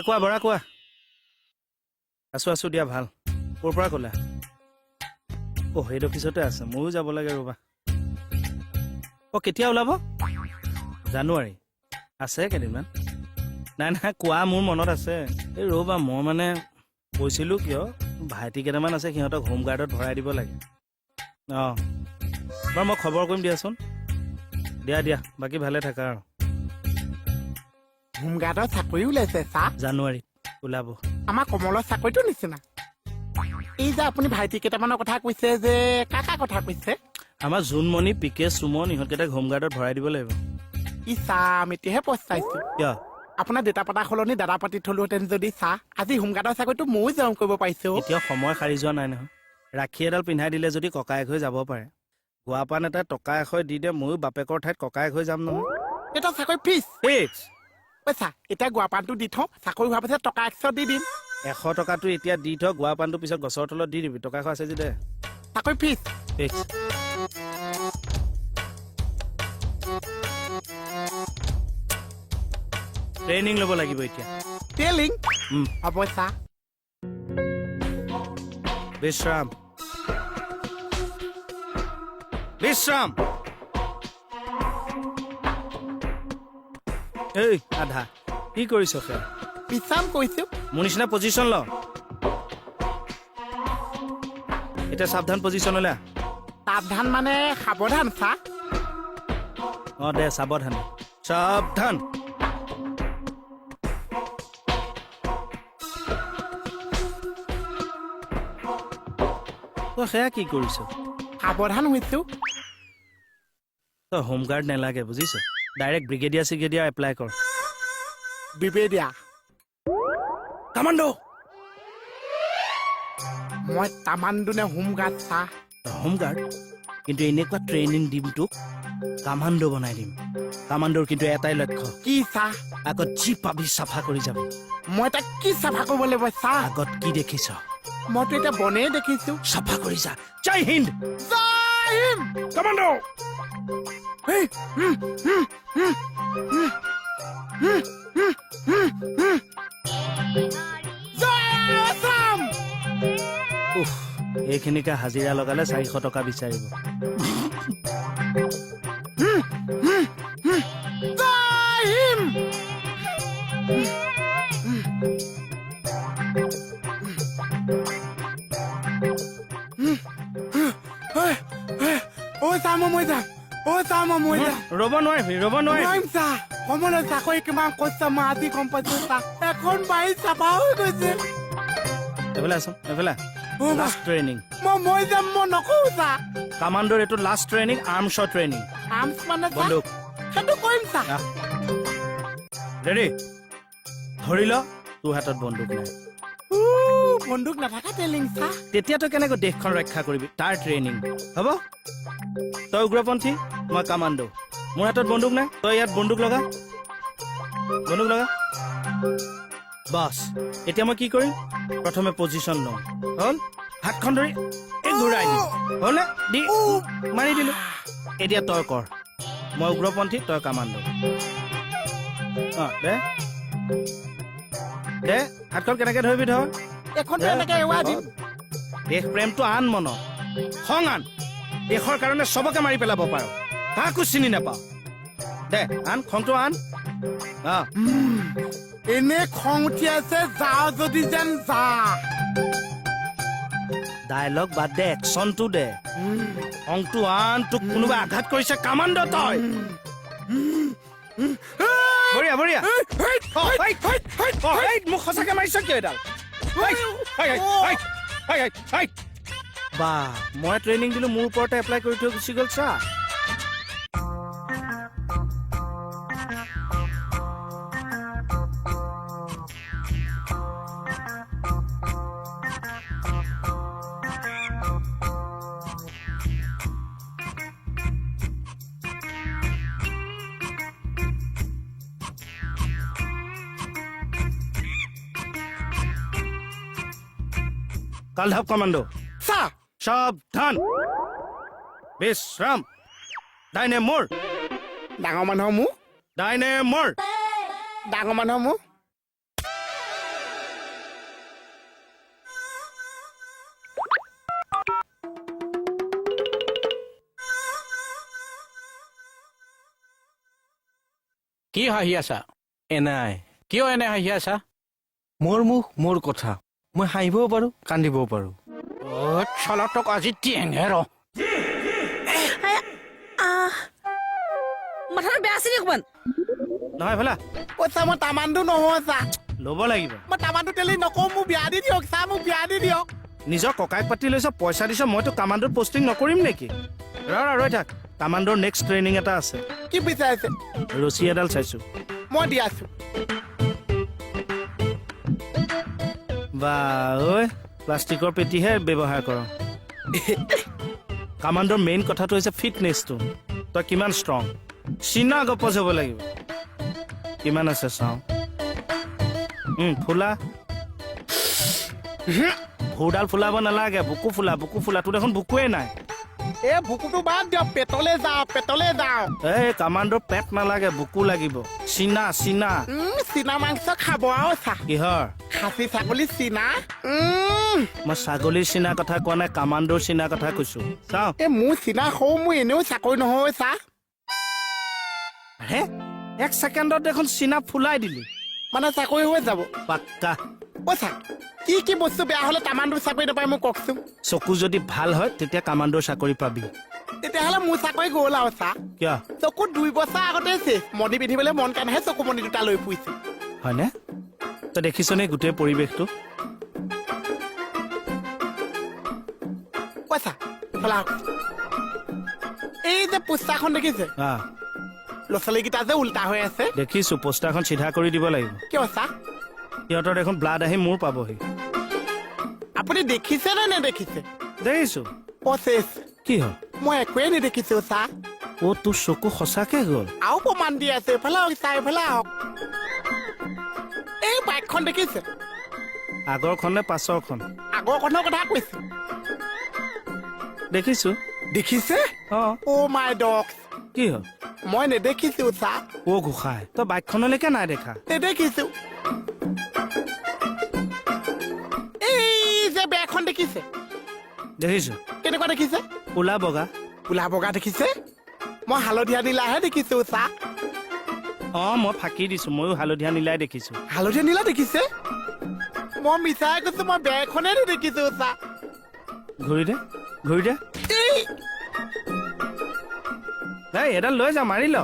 কোৱা বৰা কোৱা আছো দিয়া ভাল ক'ৰ পৰা ক'লা হেড অফিচতে আছে ময়ো যাব লাগে ৰ'বা কেতিয়া ওলাব জানুৱাৰী আছে কেইদিনমান নাই কোৱা মোৰ মনত আছে এই ৰ'বা মই মানে কৈছিলোঁ কিয় ভাইটি কেইটামান আছে সিহঁতক হোমগাৰ্ডত ভৰাই দিব লাগে বাৰু মই খবৰ কৰিম দিয়াচোন দিয়া বাকী ভালে থাকা আৰু হোমগাৰ্ডৰ চাকৰি ওলাইছে চা জানুৱাৰীত ওলাব আমাৰ কমলৰ চাকৰিটো নিচিনা এই যে আপুনি ভাইটি কেইটামানৰ কথা কৈছে যে কাকা কথা কৈছে আমাৰ জোনমণি পিকে সুমন ইহঁতকেইটাক হোমগাৰ্ডত ভৰাই দিব লাগিব ই চাম এতিয়াহে পস্তাইছো কিয় আপোনাৰ দেতা পাতা সলনি দাদা পাতি থলোহেঁতেন যদি চা আজি হোমগাৰ্ডৰ চাকৰিটো ময়ো জইন কৰিব পাৰিছো এতিয়া সময় সাৰি যোৱা নাই নহয় ৰাখী এডাল পিন্ধাই দিলে যদি ককায়েক হৈ যাব পাৰে গুৱাপান এটা টকা এশই দি দিয়ে ময়ো বাপেকৰ ঠাইত ককায়েক হৈ যাম নহয় এটা চাকৰি ফিক্স ফিক্স পইচা এতিয়া গুৱাপানটো দি থওঁ চাকৰি হোৱাৰ পাছত টকা 100 দি দিম 100 টকাটো এতিয়া দি থ গুৱাপানটো পিছত গছৰ তলত দি দিবি টকা এশ আছে যদি দে চাকৰি ফিক্স ফিক্স ট্ৰেইনিং ল'ব লাগিব এতিয়া টেলিং হ'ব চা বিশ্ৰাম এই আধা কি কৰিছ সেয়া বিশ্ৰাম কৈছো মোৰ নিচিনা পজিশ্যন ল এতিয়া সাৱধান পজিশ্যনলৈ সাৱধান মানে সাৱধান চা দে সাৱধান তই সেয়া কি কৰিছ সাৱধান হৈছো তই হোমগাৰ্ড নালাগে বুজিছ ডাইৰেক্ট ব্ৰিগেডিয়াৰ এপ্লাই কৰ বিবেদিয়া কামাণ্ডো মই তামাণ্ডো নে হোমগাৰ্ড চা হোমগাৰ্ড কিন্তু এনেকুৱা ট্ৰেইনিং দিম তোক কামাণ্ডো বনাই দিম কামাণ্ডোৰ কিন্তু এটাই লক্ষ্য কি চা আগত যি পাবি চাফা কৰি যাবি মই তাক কি চাফা কৰিব লাগিব চা আগত কি দেখিছ মইতো এতিয়া বনেই দেখিছো চাফা কৰি যা জয় হিন্দ জয় হিন্দ কামাণ্ডো জয় আসাম এইখিনিকে হাজিৰা লগালে 400 টকা বিচাৰিব জয় হিন্দ ৰ'ব নোৱাৰিবি চা কমলৰ চাকৰি কিমান কষ্ট মই আজি গম পাইছো চা এখন বাৰী চাফা হৈ গৈছে এইফালে লাষ্ট ট্ৰেইনিং মই যাম মই নকওঁ চা কামাণ্ডোৰ এইটো লাষ্ট ট্ৰেইনিং আৰ্মছৰ ট্ৰেইনিং আৰ্মছ মানে চা বন্দুক সেইটো কৰিম চা ৰেডি ধৰি ল তোৰ হাতত বন্দুক নাই বন্দুক নাথাকা টেলিং চা তেতিয়া তই কেনেকৈ দেশখন ৰক্ষা কৰিবি তাৰ ট্ৰেইনিং হ'ব তই উগ্ৰপন্থী মই কামাণ্ডো মোৰ হাতত বন্দুক নাই তই ইয়াত বন্দুক লগা বাছ এতিয়া মই কি কৰিম প্ৰথমে পজিশ্যন ল'ম হ'ল হাতখন ধৰি ঘূৰাই দিম হ'লনে দি মাৰি দিলো এতিয়া তই কৰ মই উগ্ৰপন্থী তই কামাণ্ডো দে হাতখন কেনেকে ধৰিবি ধৰ এখন এনেকে এৱাই দিম দেশ প্ৰেমটো আন মনত খং আন দেশৰ কাৰণে চবকে মাৰি পেলাব পাৰ কাকো চিনি নাপাওঁ দে আন খংটো আন এনে খং উঠি আছে যাওঁ যদি যেন যা ডায়লগ বাদ দে একচনটো দে খংটো আন তোক কোনোবা আঘাত কৰিছে কামাণ্ডো তই বঢ়িয়া মোক সঁচাকে মাৰিছ কিয় এডাল বা মই ট্ৰেইনিং দিলো মোৰ ওপৰতে এপ্লাই কৰি থৈ গুচি গ'ল চা কালধাপ কমাণ্ডো চা সাৱধান বিশ্ৰাম ডাইনে মোৰ ডাঙৰ মানুহৰ মোৰ ডাইনে মোৰ ডাঙৰ মানুহৰ মোৰ কি হাঁহি আছা এনাই কিয় এনে হাঁহি আছা মোৰ মুখ মোৰ কথা মই হাঁহিবও পাৰো কান্দিবও পাৰো চলতক আজি টিয়েঙে ৰ মাথাটো বেয়া আছে নি অকমান নহয় ভলা চা মই তামানটো নহয় চা ল'ব লাগিব মই তামানটো তেলি নকওঁ মোক বিয়া দি দিয়ক চা মোক বিয়া দি দিয়ক নিজৰ ককাইক পাতি লৈছ পইচা দিছ মইতো কামাণ্ডোত পষ্টিং নকৰিম নেকি ৰৈ থাক কামাণ্ডোৰ নেক্সট ট্ৰেইনিং এটা আছে কি বিচাৰিছে ৰছী এডাল চাইছো মই দি আছো বা ঐ প্লাষ্টিকৰ পেটিহে ব্যৱহাৰ কৰ কামাণ্ডোৰ মেইন কথাটো হৈছে ফিটনেছটো তই কিমান ষ্ট্ৰং চিনা গপচ হ'ব লাগিব কিমান আছে চাওঁ ফুলা ভুৰডাল ফুলাব নালাগে বুকু ফুলা তোৰ দেখোন বুকুৱে নাই এ ভুকুটো বাদ দিয়ক পেটলে যাওঁ এই কামাণ্ডোৰ পেট নালাগে বুকু লাগিব চিনা চীনা মাংস খাব আৰু চা কিহৰ খাচী ছাগলী চীনা মই ছাগলীৰ চিনা কথা কোৱা নাই কামাণ্ডোৰ চিনা কথা কৈছো চাওঁ এ মোৰ চীনা সৰু মোৰ এনেও চাকৰি নহয় চা হে 1 ছেকেণ্ডত দেখোন চিনা ফুলাই দিলি মানে চাকৰি হৈ যাব পাক্কা অ চা কি বস্তু বেয়া হলে তামানটোৰ চাকৰি নাপায় মোক কওকচোন চকু যদি ভাল হয় তেতিয়া কামাণ্ডোৰ চাকৰি পাবি তেতিয়াহ'লে মোৰ চাকৰি গ'ল আৰু চা কিয় চকু 2 বছৰ আগতে শেষ মণি পিন্ধিবলৈ মন কাৰণেহে চকু মণি দুটা লৈ ফুৰিছো হয়নে তই দেখিছনে গোটেই পৰিৱেশটো পইচা এই যে পোষ্টাৰখন দেখিছে ল'ৰা ছোৱালীকেইটা যে উল্টা হৈ আছে দেখিছো পোষ্টাৰখন চিধা কৰি দিব লাগিব কিয় চা সিহঁতৰ দেখোন ব্লাড আহি মোৰ পাবহি আপুনি দেখিছে নে নেদেখিছে দেখিছো প্ৰচেছ কি হ'ল মই একোৱে নেদেখিছো চা অ' তোৰ চকু সঁচাকে গ'ল আৰু প্ৰমাণ দি আছে এইফালে আহক চা এইফালে আহক এই বাইকখন দেখিছে আগৰখন নে পাছৰখন আগৰখনৰ কথা কৈছে দেখিছো দেখিছে অ' মাই ডগ কি হ'ল মই নেদেখিছো চা অ' গোসাঁই তই বাইকখনলৈকে নাই দেখা নেদেখিছো এই যে বেগখন দেখিছে দেখিছো কেনেকুৱা দেখিছে ক'লা বগা কোলা বগা দেখিছে মই হালধীয়া নীলাহে দেখিছো চা অ' মই ফাঁকি দিছো ময়ো হালধীয়া নীলাই দেখিছো হালধীয়া নীলা দেখিছে মই মিছাই কৈছো মই বেগখনে নেদেখিছো চা ঘূৰি দে এই এই এডাল লৈ যা মাৰি ল